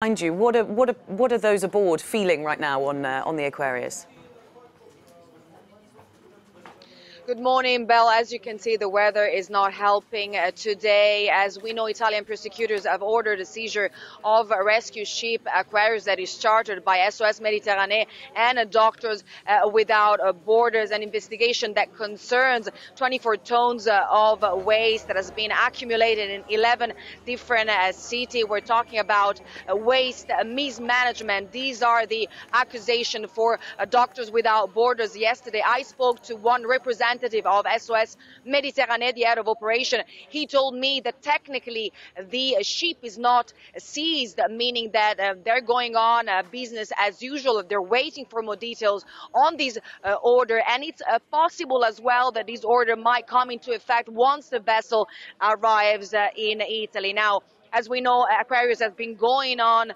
Mind you, what are those aboard feeling right now on the Aquarius? Good morning, Belle. As you can see, the weather is not helping today. As we know, Italian prosecutors have ordered a seizure of a rescue ship, Aquarius, that is chartered by SOS Mediterranee and Doctors Without Borders. An investigation that concerns 24 tons of waste that has been accumulated in 11 different cities. We're talking about waste mismanagement. These are the accusations for Doctors Without Borders. Yesterday, I spoke to one representative of SOS Mediterranee, the head of operation. He told me that technically the ship is not seized, meaning that they're going on business as usual. They're waiting for more details on this order, and it's possible as well that this order might come into effect once the vessel arrives in Italy. Now, as we know, Aquarius has been going on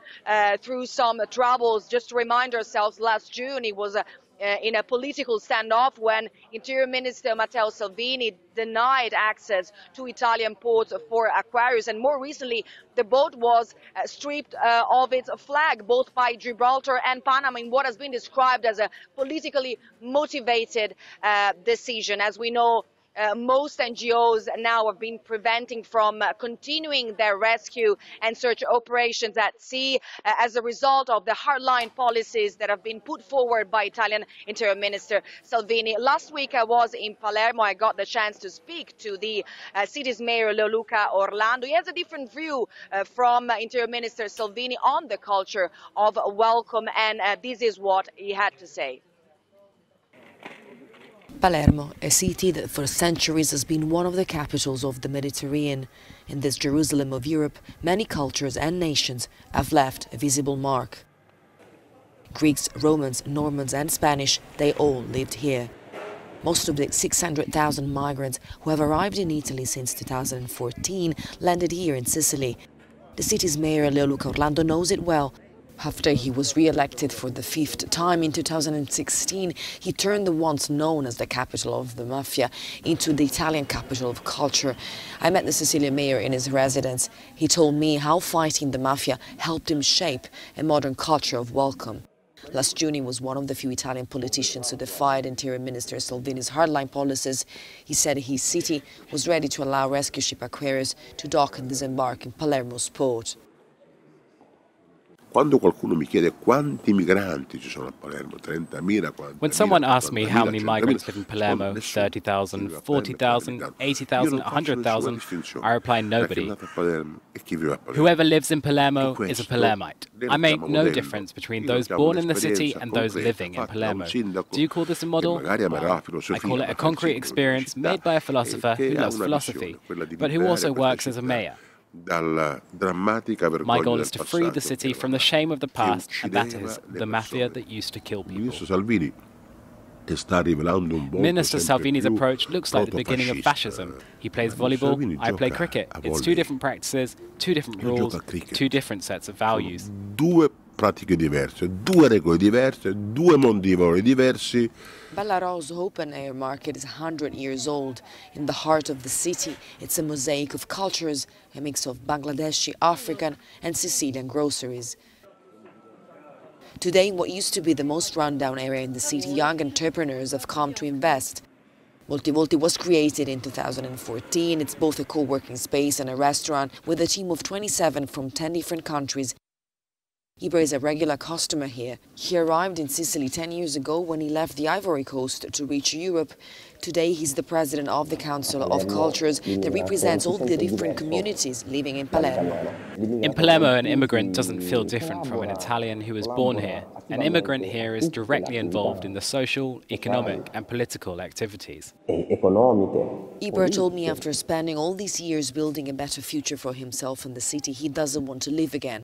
through some troubles. Just to remind ourselves, last June it was in a political standoff when Interior Minister Matteo Salvini denied access to Italian ports for Aquarius. And more recently, the boat was stripped of its flag, both by Gibraltar and Panama, in what has been described as a politically motivated decision. As we know, most NGOs now have been preventing from continuing their rescue and search operations at sea as a result of the hardline policies that have been put forward by Italian Interior Minister Salvini. Last week I was in Palermo. I got the chance to speak to the city's mayor, Leoluca Orlando. He has a different view from Interior Minister Salvini on the culture of welcome, and this is what he had to say. Palermo, a city that for centuries has been one of the capitals of the Mediterranean. In this Jerusalem of Europe, many cultures and nations have left a visible mark. Greeks, Romans, Normans and Spanish, they all lived here. Most of the 600,000 migrants who have arrived in Italy since 2014 landed here in Sicily. The city's mayor, Leoluca Orlando, knows it well. After he was re-elected for the 5th time in 2016, he turned the once known as the capital of the mafia into the Italian capital of culture. I met the Sicilian mayor in his residence. He told me how fighting the mafia helped him shape a modern culture of welcome. Last June, he was one of the few Italian politicians who defied Interior Minister Salvini's hardline policies. He said his city was ready to allow rescue ship Aquarius to dock and disembark in Palermo's port. Quando qualcuno mi chiede quanti migranti ci sono a Palermo, 30.000, 40.000. When someone asks me how many migrants live in Palermo, 30,000, 40,000, 80,000, 100,000, I reply nobody. Whoever lives in Palermo is a Palermite. I make no difference between those born in the city and those living in Palermo. Do you call this a model? Well, I call it a concrete experience made by a philosopher who loves philosophy, but who also works as a mayor. My goal is to free the city from the shame of the past, and that is the mafia that used to kill people. Minister Salvini's approach looks like the beginning of fascism. He plays volleyball, I play cricket. It's two different practices, two different rules, two different sets of values. Pratiche diverse, due regole diverse, due mondi valori diversi. Ballarò's open air market is 100 years old. In the heart of the city, it's a mosaic of cultures, a mix of Bangladeshi, African and Sicilian groceries. Today, in what used to be the most rundown area in the city, young entrepreneurs have come to invest. Volti was created in 2014. It's both a co-working space and a restaurant with a team of 27 from 10 different countries. Ibra is a regular customer here. He arrived in Sicily 10 years ago when he left the Ivory Coast to reach Europe. Today he's the president of the Council of Cultures that represents all the different communities living in Palermo. In Palermo, an immigrant doesn't feel different from an Italian who was born here. An immigrant here is directly involved in the social, economic and political activities. Ibra told me after spending all these years building a better future for himself and the city, he doesn't want to live again